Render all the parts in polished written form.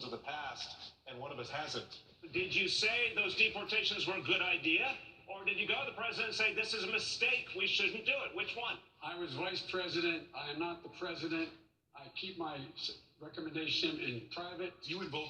of the past, and one of us hasn't. Did you say those deportations were a good idea? Or did you go to the president and say, this is a mistake, we shouldn't do it? Which one? I was vice president. I am not the president. I keep my recommendation in private. You invoke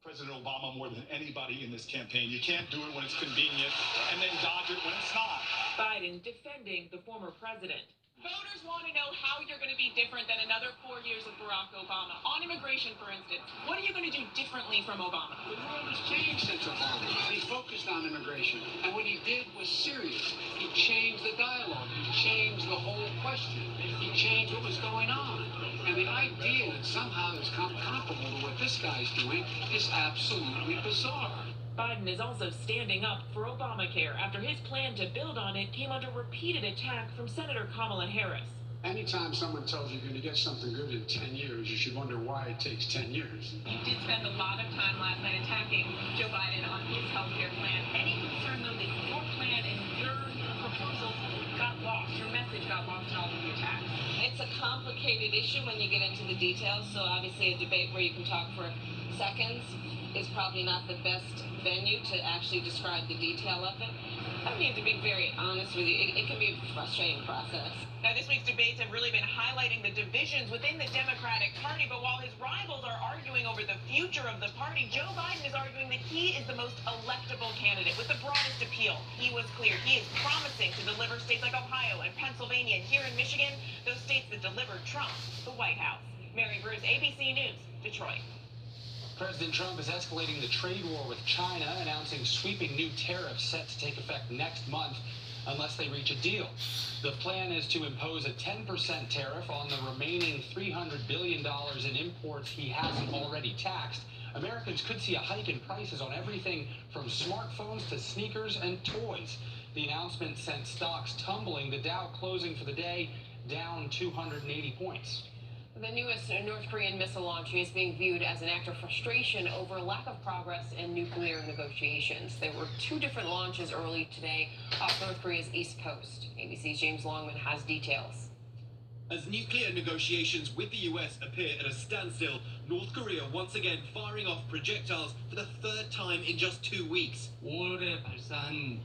President Obama more than anybody in this campaign. You can't do it when it's convenient and then dodge it when it's not. Biden defending the former president. Voters want to know how you're going to be different than another 4 years of Barack Obama. On immigration, for instance, what are you going to do differently from Obama? The world has changed since Obama. He focused on immigration, and what he did was serious. He changed the dialogue. He changed the whole question. He changed what was going on. And the idea that somehow it's comparable to what this guy's doing is absolutely bizarre. Biden is also standing up for Obamacare after his plan to build on it came under repeated attack from Senator Kamala Harris. Anytime someone tells you you're going to get something good in 10 years, you should wonder why it takes 10 years. You did spend a lot of time last night attacking Joe Biden on his health care plan. Any concern, though, that your plan and your proposals got lost, your message got lost in all of the attacks? It's a complicated issue when you get into the details, so obviously a debate where you can talk for seconds is probably not the best venue to actually describe the detail of it. I mean, to be very honest with you, it can be a frustrating process. Now, this week's debates have really been highlighting the divisions within the Democratic Party, but while his rivals are arguing over the future of the party, Joe Biden is arguing that he is the most electable candidate with the broadest appeal. He was clear. He is promising to deliver states like Ohio and Pennsylvania, and here in Michigan, those states that delivered Trump the White House. Mary Bruce, ABC News, Detroit. President Trump is escalating the trade war with China, announcing sweeping new tariffs set to take effect next month unless they reach a deal. The plan is to impose a 10% tariff on the remaining $300 billion in imports he hasn't already taxed. Americans could see a hike in prices on everything from smartphones to sneakers and toys. The announcement sent stocks tumbling, the Dow closing for the day down 280 points. The newest North Korean missile launch is being viewed as an act of frustration over lack of progress in nuclear negotiations. There were two different launches early today off North Korea's east coast. ABC's James Longman has details. As nuclear negotiations with the US appear at a standstill, North Korea once again firing off projectiles for the third time in just 2 weeks.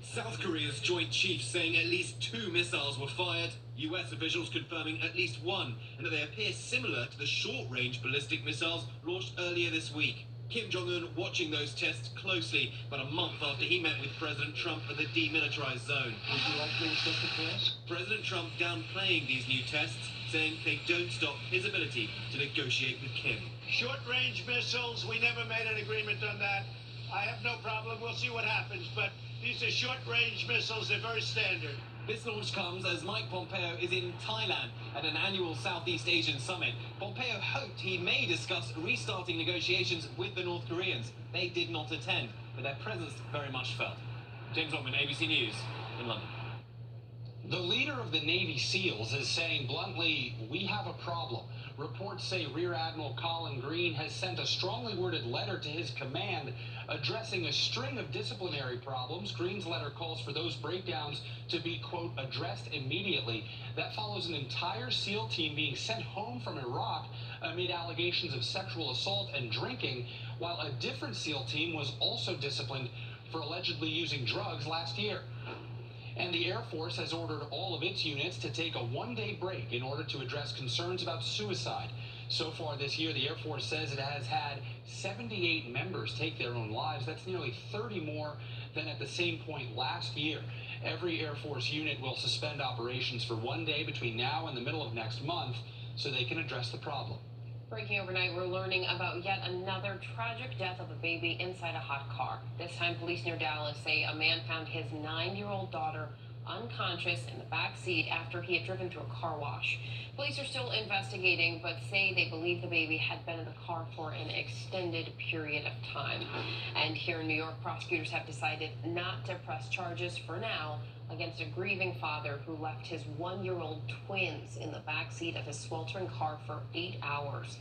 South Korea's Joint Chiefs saying at least 2 missiles were fired, US officials confirming at least 1, and that they appear similar to the short-range ballistic missiles launched earlier this week. Kim Jong-un watching those tests closely, about a month after he met with President Trump at the demilitarized zone. Would you like me to set the test? President Trump downplaying these new tests, saying they don't stop his ability to negotiate with Kim. Short-range missiles, we never made an agreement on that. I have no problem. We'll see what happens. But these are short-range missiles. They're very standard. This launch comes as Mike Pompeo is in Thailand at an annual Southeast Asian summit. Pompeo hoped he may discuss restarting negotiations with the North Koreans. They did not attend, but their presence very much felt. James Longman, ABC News in London. The leader of the Navy SEALs is saying bluntly, we have a problem. Reports say Rear Admiral Colin Green has sent a strongly worded letter to his command addressing a string of disciplinary problems. Green's letter calls for those breakdowns to be, quote, addressed immediately. That follows an entire SEAL team being sent home from Iraq amid allegations of sexual assault and drinking, while a different SEAL team was also disciplined for allegedly using drugs last year. And the Air Force has ordered all of its units to take a one-day break in order to address concerns about suicide. So far this year, the Air Force says it has had 78 members take their own lives. That's nearly 30 more than at the same point last year. Every Air Force unit will suspend operations for one day between now and the middle of next month so they can address the problem. Breaking overnight, we're learning about yet another tragic death of a baby inside a hot car. This time, police near Dallas say a man found his 9-year-old daughter unconscious in the back seat after he had driven to a car wash. Police are still investigating, but say they believe the baby had been in the car for an extended period of time. And here in New York, prosecutors have decided not to press charges for now against a grieving father who left his 1-year-old twins in the backseat of his sweltering car for 8 hours.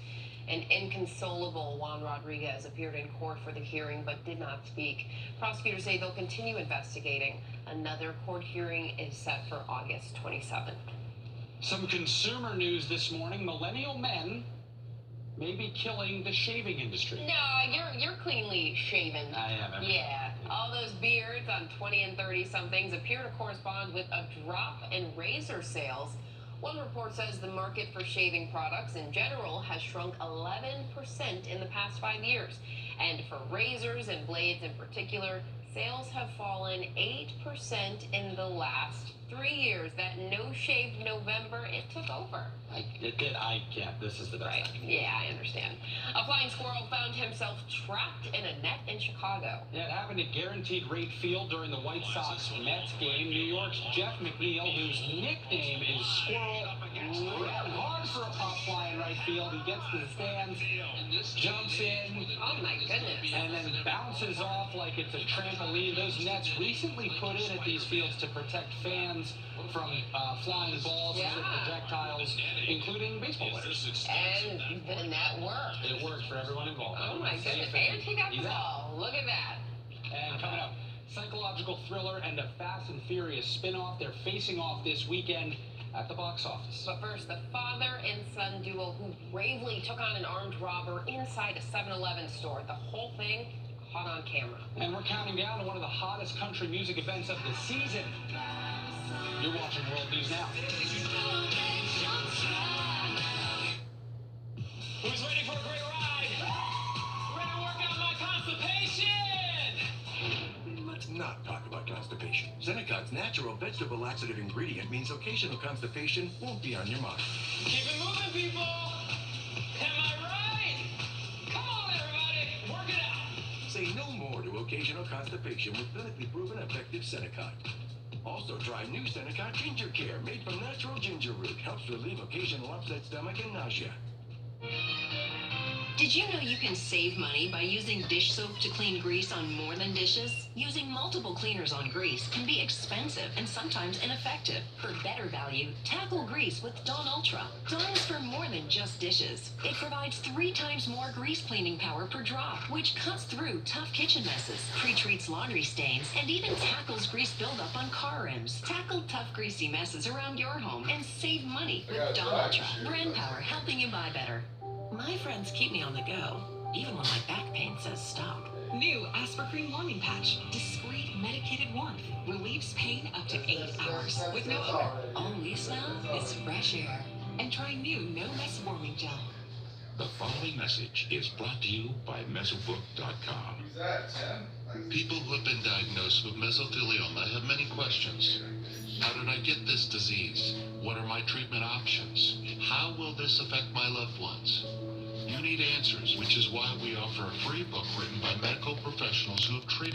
An inconsolable Juan Rodriguez appeared in court for the hearing but did not speak. Prosecutors say they'll continue investigating. Another court hearing is set for August 27th. Some consumer news this morning. Millennial men maybe killing the shaving industry. No, you're cleanly shaven. I am. Yeah. All those beards on 20 and 30-somethings appear to correspond with a drop in razor sales. One report says the market for shaving products in general has shrunk 11% in the past 5 years. And for razors and blades in particular, sales have fallen 8% in the last 3 years. That no-shave November, it took over. I can't. This is the best. Right. Yeah, I understand. A flying squirrel found himself trapped in a net in Chicago. Yeah, it happened at Guaranteed Rate Field during the White Sox-Mets game. New York's Jeff McNeil, whose nickname is Squirrel, ran hard for a pop fly in right field. He gets to the stands, jumps in. Oh, my goodness. And then bounces off like it's a trampoline. Those nets recently put in at these fields to protect fans from flying balls and projectiles, including baseball players. And the net worked. It worked for everyone involved. Oh, my goodness. And he got the ball. Look at that. And coming up, psychological thriller and a Fast and Furious spin-off. They're facing off this weekend at the box office. But first, the father and son duo who bravely took on an armed robber inside a 7-Eleven store. The whole thing caught on camera. And we're counting down to one of the hottest country music events of the season. You're watching World News Now. Who's ready for a great ride? Ready to work out my constipation? Let's not talk about constipation. Senecot's natural vegetable laxative ingredient means occasional constipation won't be on your mind. Keep it moving, people. Am I right? Come on, everybody. Work it out. Say no more to occasional constipation with clinically proven effective Senecot. Also try new Senecot Ginger Care, made from natural ginger root. Helps relieve occasional upset stomach and nausea. Did you know you can save money by using dish soap to clean grease on more than dishes? Using multiple cleaners on grease can be expensive and sometimes ineffective. For better value, tackle grease with Dawn Ultra. Dawn is for more than just dishes. It provides 3 times more grease cleaning power per drop, which cuts through tough kitchen messes, pre-treats laundry stains, and even tackles grease buildup on car rims. Tackle tough greasy messes around your home and save money with Dawn Ultra. Brand power, helping you buy better. My friends keep me on the go, even when my back pain says stop. New Aspercreme Warming Patch. Discreet medicated warmth. Relieves pain up to 8 hours with no odor. All we smell is fresh air. And try new No Mess Warming Gel. The following message is brought to you by Mesobook.com. Who's that, Tim? People who have been diagnosed with mesothelioma have many questions. How did I get this disease? What are my treatment options? How will this affect my loved ones? You need answers, which is why we offer a free book written by medical professionals who have treated